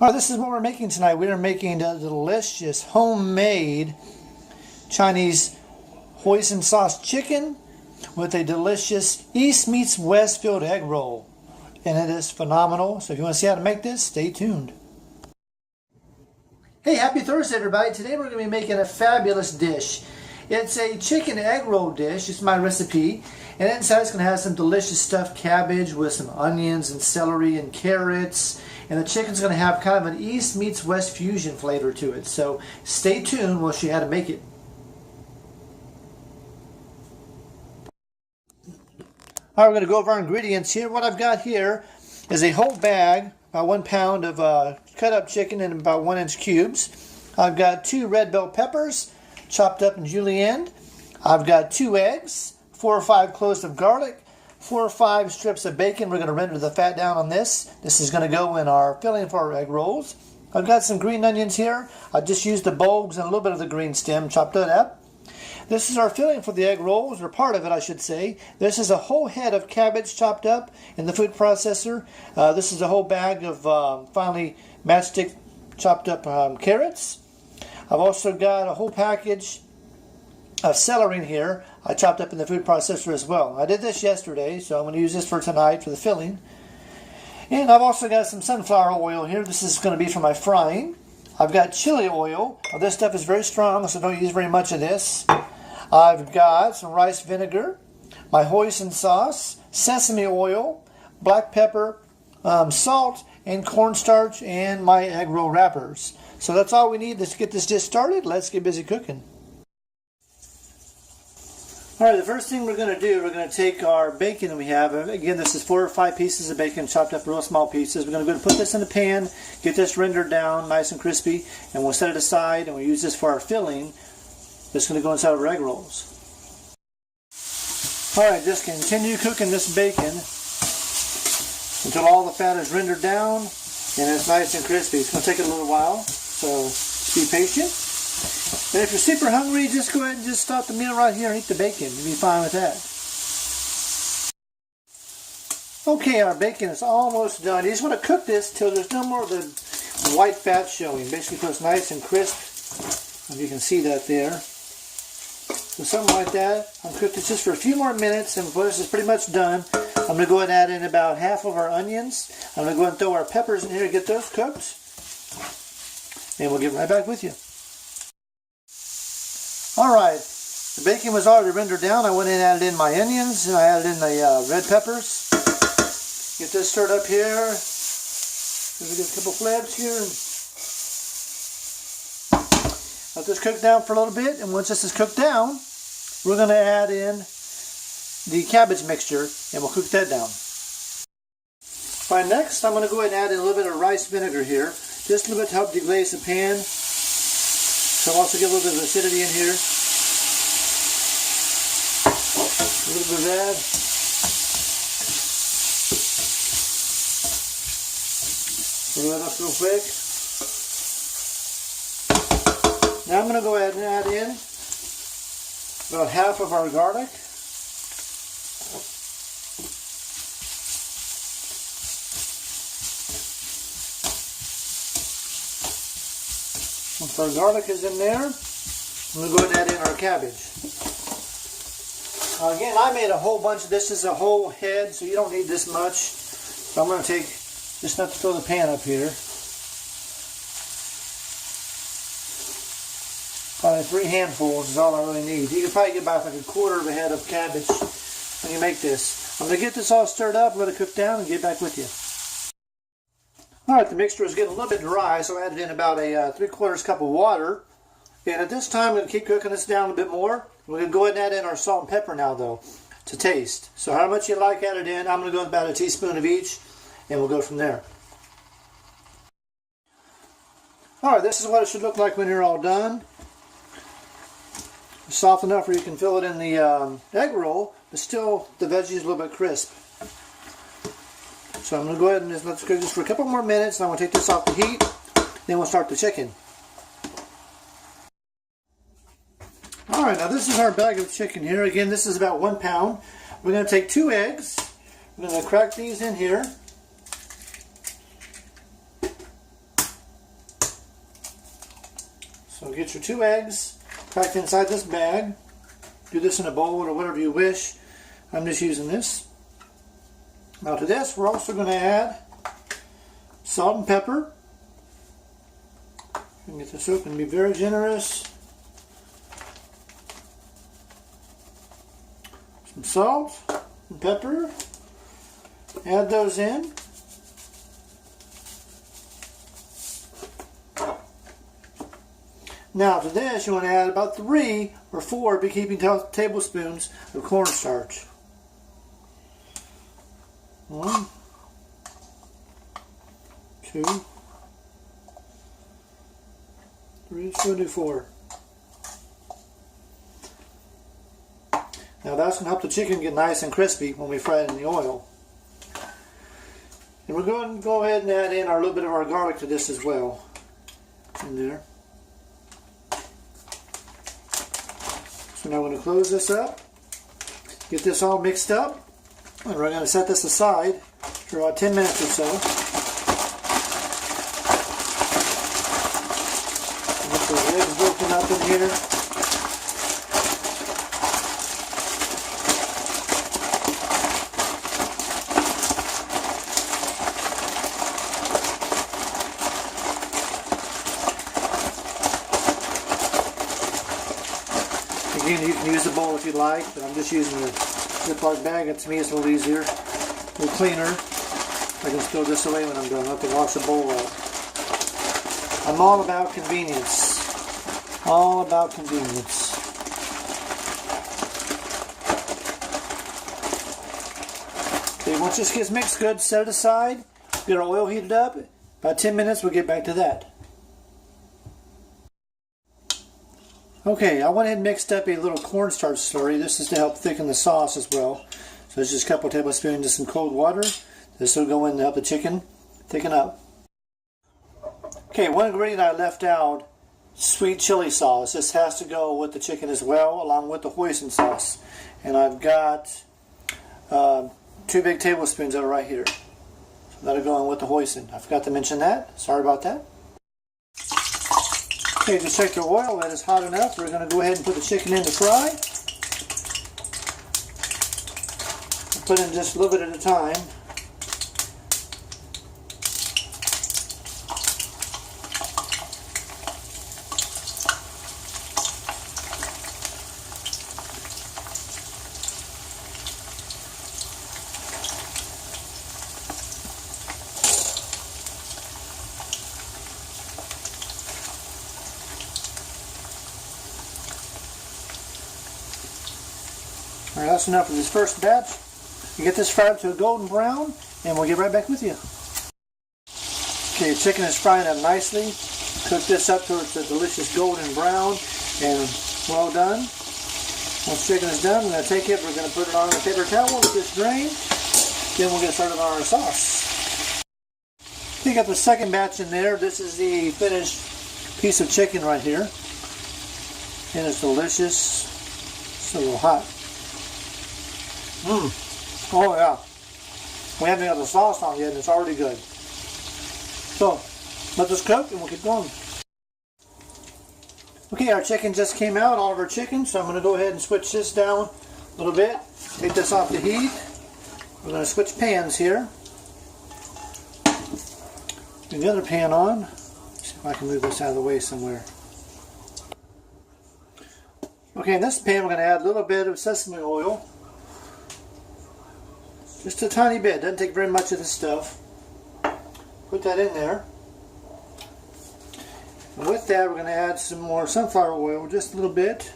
All right, this is what we're making tonight. We are making a delicious homemade Chinese hoisin sauce chicken with a delicious East meets West filled egg roll. And it is phenomenal. So if you want to see how to make this, stay tuned. Hey, happy Thursday, everybody. Today we're going to be making a fabulous dish. It's a chicken egg roll dish. It's my recipe. And inside it's going to have some delicious stuffed cabbage with some onions and celery and carrots. And the chicken's going to have kind of an East meets West fusion flavor to it. So stay tuned. We'll show you how to make it. All right, we're going to go over our ingredients here. What I've got here is a whole bag, about 1 pound of cut up chicken in about 1-inch cubes. I've got 2 red bell peppers chopped up in julienne. I've got 2 eggs, 4 or 5 cloves of garlic, 4 or 5 strips of bacon. We're going to render the fat down on this. This is going to go in our filling for our egg rolls. I've got some green onions here. I just used the bulbs and a little bit of the green stem, chopped it up. This is our filling for the egg rolls, or part of it I should say. This is a whole head of cabbage chopped up in the food processor. This is a whole bag of finely matchstick chopped up carrots. I've also got a whole package of celery in here. I chopped up in the food processor as well. I did this yesterday, so I'm going to use this for tonight for the filling. And I've also got some sunflower oil here. This is going to be for my frying. I've got chili oil. Now, this stuff is very strong, so don't use very much of this. I've got some rice vinegar, my hoisin sauce, sesame oil, black pepper, salt, and cornstarch, and my egg roll wrappers. So that's all we need to get this dish started. Let's get busy cooking. Alright, the first thing we're going to do, we're going to take our bacon that we have. Again, this is 4 or 5 pieces of bacon chopped up real small pieces. We're going to go and put this in the pan, get this rendered down nice and crispy, and we'll set it aside and we'll use this for our filling. That's going to go inside of our egg rolls. Alright, just continue cooking this bacon until all the fat is rendered down and it's nice and crispy. It's going to take a little while, so be patient. And if you're super hungry, just go ahead and just stop the meal right here and eat the bacon. You'll be fine with that. Okay, our bacon is almost done. You just want to cook this till there's no more of the white fat showing. Basically, so it's nice and crisp. And you can see that there. So something like that. I'll cook this just for a few more minutes, and before this is pretty much done, I'm going to go ahead and add in about half of our onions. I'm going to go ahead and throw our peppers in here to get those cooked. And we'll get right back with you. Alright, the bacon was already rendered down. I went in and added in my onions, and I added in the red peppers. Get this stirred up here. Give it a couple flaps here. Let this cook down for a little bit, and once this is cooked down, we're going to add in the cabbage mixture, and we'll cook that down. Alright, next I'm going to go ahead and add in a little bit of rice vinegar here, just a little bit to help deglaze the pan. So I'll also get a little bit of acidity in here. A little bit of that. Stir that up real quick. Now I'm going to go ahead and add in about half of our garlic. Once our garlic is in there, I'm going to go ahead and add in our cabbage. Again, I made a whole bunch of this. This is a whole head, so you don't need this much. So I'm going to take just enough to fill the pan up here. Probably 3 handfuls is all I really need. You can probably get about like a quarter of a head of cabbage when you make this. I'm going to get this all stirred up, let it cook down, and get back with you. Alright, the mixture is getting a little bit dry, so I added in about a 3/4 cup of water. And at this time, I'm going to keep cooking this down a bit more. We're going to go ahead and add in our salt and pepper now, though, to taste. So how much you like added in, I'm going to go with about a teaspoon of each, and we'll go from there. Alright, this is what it should look like when you're all done. It's soft enough where you can fill it in the egg roll, but still the veggies a little bit crisp. So I'm going to go ahead and just let's cook this for a couple more minutes, and I'm going to take this off the heat, then we'll start the chicken. Alright, now this is our bag of chicken here. Again, this is about 1 pound. We're going to take 2 eggs. We're going to crack these in here. So get your 2 eggs, cracked inside this bag. Do this in a bowl or whatever you wish. I'm just using this. Now to this, we're also going to add salt and pepper. And get this open and be very generous. Some salt and pepper. Add those in. Now to this, you want to add about 3 or 4 beekeeping tablespoons of cornstarch. 1, 2, 3, so do 4. Now that's going to help the chicken get nice and crispy when we fry it in the oil. And we're going to go ahead and add in our little bit of our garlic to this as well. In there. So now we're going to close this up, get this all mixed up, and we're going to set this aside for about 10 minutes or so. Get the eggs broken up in here. Again, you can use the bowl if you like, but I'm just using the Ziploc bag. And to me, it's a little easier, a little cleaner. I can throw this away when I'm done. I don't have to wash the bowl out. I'm all about convenience. All about convenience. Okay, once this gets mixed good, set it aside. Get our oil heated up. About 10 minutes, we'll get back to that. Okay, I went ahead and mixed up a little cornstarch slurry. This is to help thicken the sauce as well. So it's just a couple tablespoons of some cold water. This will go in to help the chicken thicken up. Okay, one ingredient I left out, sweet chili sauce. This has to go with the chicken as well, along with the hoisin sauce. And I've got 2 big tablespoons of it right here. So that'll go in with the hoisin. I forgot to mention that. Sorry about that. Okay, just check the oil. That is hot enough. We're going to go ahead and put the chicken in to fry. Put in just a little bit at a time. Alright, that's enough of this first batch. You get this fried up to a golden brown, and we'll get right back with you. Okay, the chicken is frying up nicely. Cook this up till it's a delicious golden brown and well done. Once the chicken is done, we're going to take it, we're going to put it on a paper towel, let this drain, then we'll get started on our sauce. You got the second batch in there. This is the finished piece of chicken right here. And it's delicious. It's a little hot. Oh yeah. We haven't got the sauce on yet and it's already good. So, let this cook and we'll keep going. Okay, our chicken just came out, all of our chicken, so I'm going to go ahead and switch this down a little bit. Take this off the heat. We're going to switch pans here. Get the other pan on. See if I can move this out of the way somewhere. Okay, in this pan we're going to add a little bit of sesame oil. Just a tiny bit, doesn't take very much of this stuff. Put that in there. And with that we're going to add some more sunflower oil, just a little bit.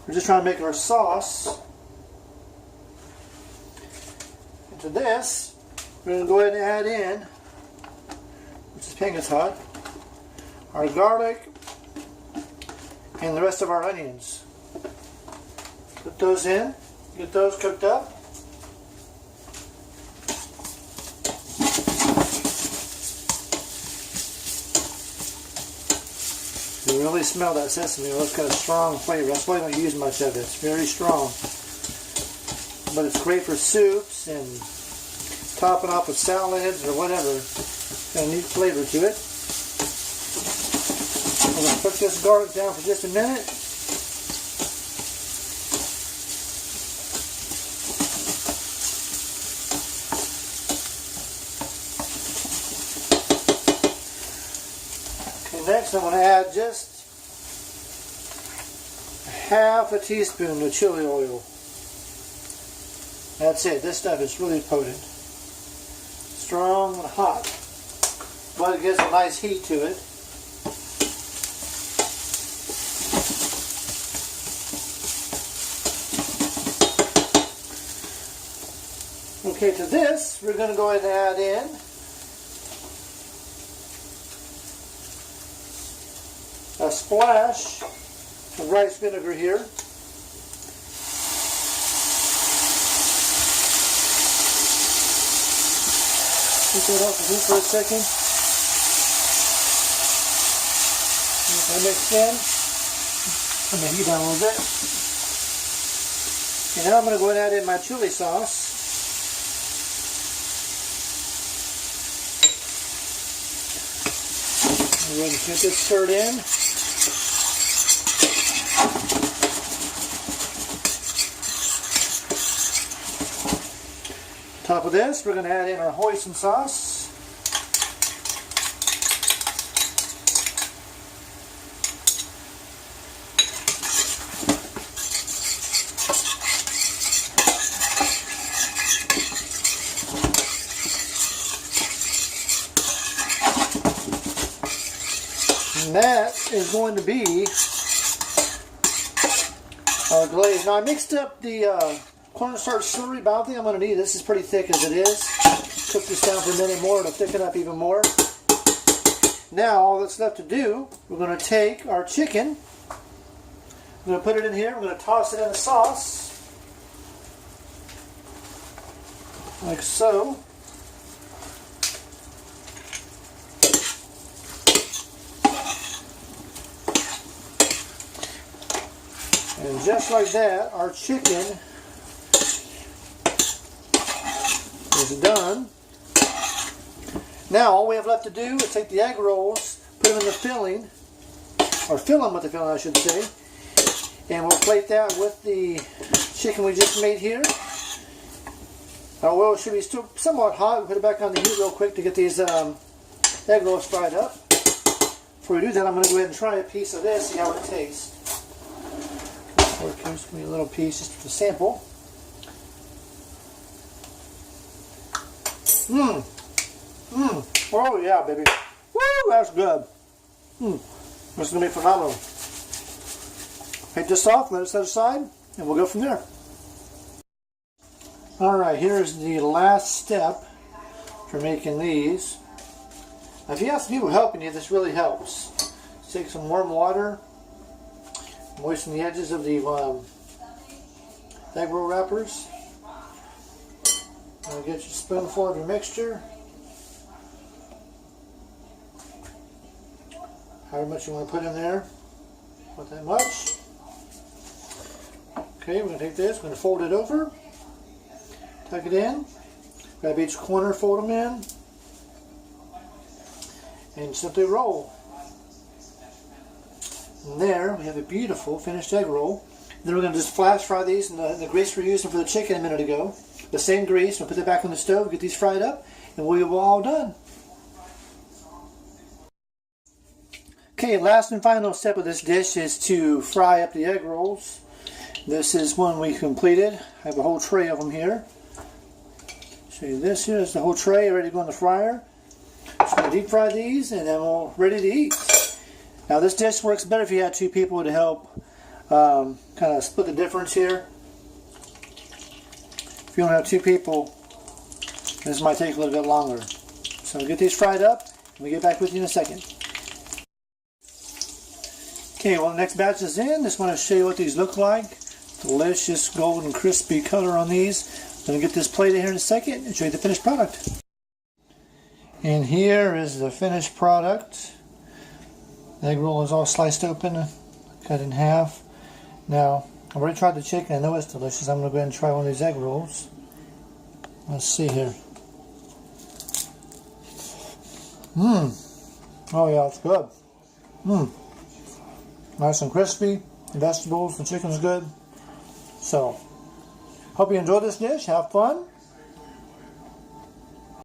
We're just trying to make our sauce. And to this, we're going to go ahead and add in, which this pan is hot, our garlic and the rest of our onions. Put those in, get those cooked up. You really smell that sesame oil. It's got a strong flavor. That's why I don't use much of it. It's very strong. But it's great for soups and topping off with salads or whatever. It's got a neat flavor to it. We're going to put this garlic down for just a minute. Okay, next I'm going to add just half a teaspoon of chili oil. That's it. This stuff is really potent. Strong and hot. But it gives a nice heat to it. Okay, to this, we're going to go ahead and add in a splash of rice vinegar here. Take that off the heat for a second. Get that mixed in. Turn the heat down a little bit. And now I'm going to go ahead and add in my chili sauce. I'm going to get this stirred in. Top of this, we're going to add in our hoisin sauce. And that is going to be our glaze. Now I mixed up the cornstarch slurry, but I don't think I'm going to need it. This is pretty thick as it is. Cook this down for a minute more, it'll thicken up even more. Now all that's left to do, we're going to take our chicken, we're going to put it in here, we're going to toss it in the sauce, like so. And just like that, our chicken is done. Now all we have left to do is take the egg rolls, put them in the filling, or fill them with the filling I should say, and we'll plate that with the chicken we just made here. Our oil should be still somewhat hot. We'll put it back on the heat real quick to get these egg rolls fried up. Before we do that, I'm going to go ahead and try a piece of this, see how it tastes. Here's me a little piece just for the sample. Oh yeah, baby. Woo, that's good. This is going to be phenomenal. Take this off, let it set aside, and we'll go from there. Alright, here's the last step for making these. Now, if you have some people helping you, this really helps. Just take some warm water, moisten the edges of the egg roll wrappers. Now get your spoonful of your mixture. However much you want to put in there. Not that much. Okay, we're going to take this, we're going to fold it over. Tuck it in. Grab each corner, fold them in. And simply roll. And there we have a beautiful finished egg roll. Then we're going to just flash fry these in the grease we're using for the chicken a minute ago. The same grease, we'll put it back on the stove, get these fried up, and we're all done. Okay, last and final step of this dish is to fry up the egg rolls. This is one we completed. I have a whole tray of them here. Show you this here is the whole tray ready to go in the fryer. Just going to deep fry these and then we're ready to eat. Now this dish works better if you had two people to help kind of split the difference here. If you don't have two people, this might take a little bit longer. So we'll get these fried up and we'll get back with you in a second. Okay, well the next batch is in. Just want to show you what these look like. Delicious golden crispy color on these. I'm going to get this plated here in a second and show you the finished product. And here is the finished product. The egg roll is all sliced open, cut in half. Now, I've already tried the chicken. I know it's delicious. I'm going to go ahead and try one of these egg rolls. Let's see here. Oh yeah, it's good. Nice and crispy. The vegetables, the chicken's good. So, hope you enjoy this dish. Have fun.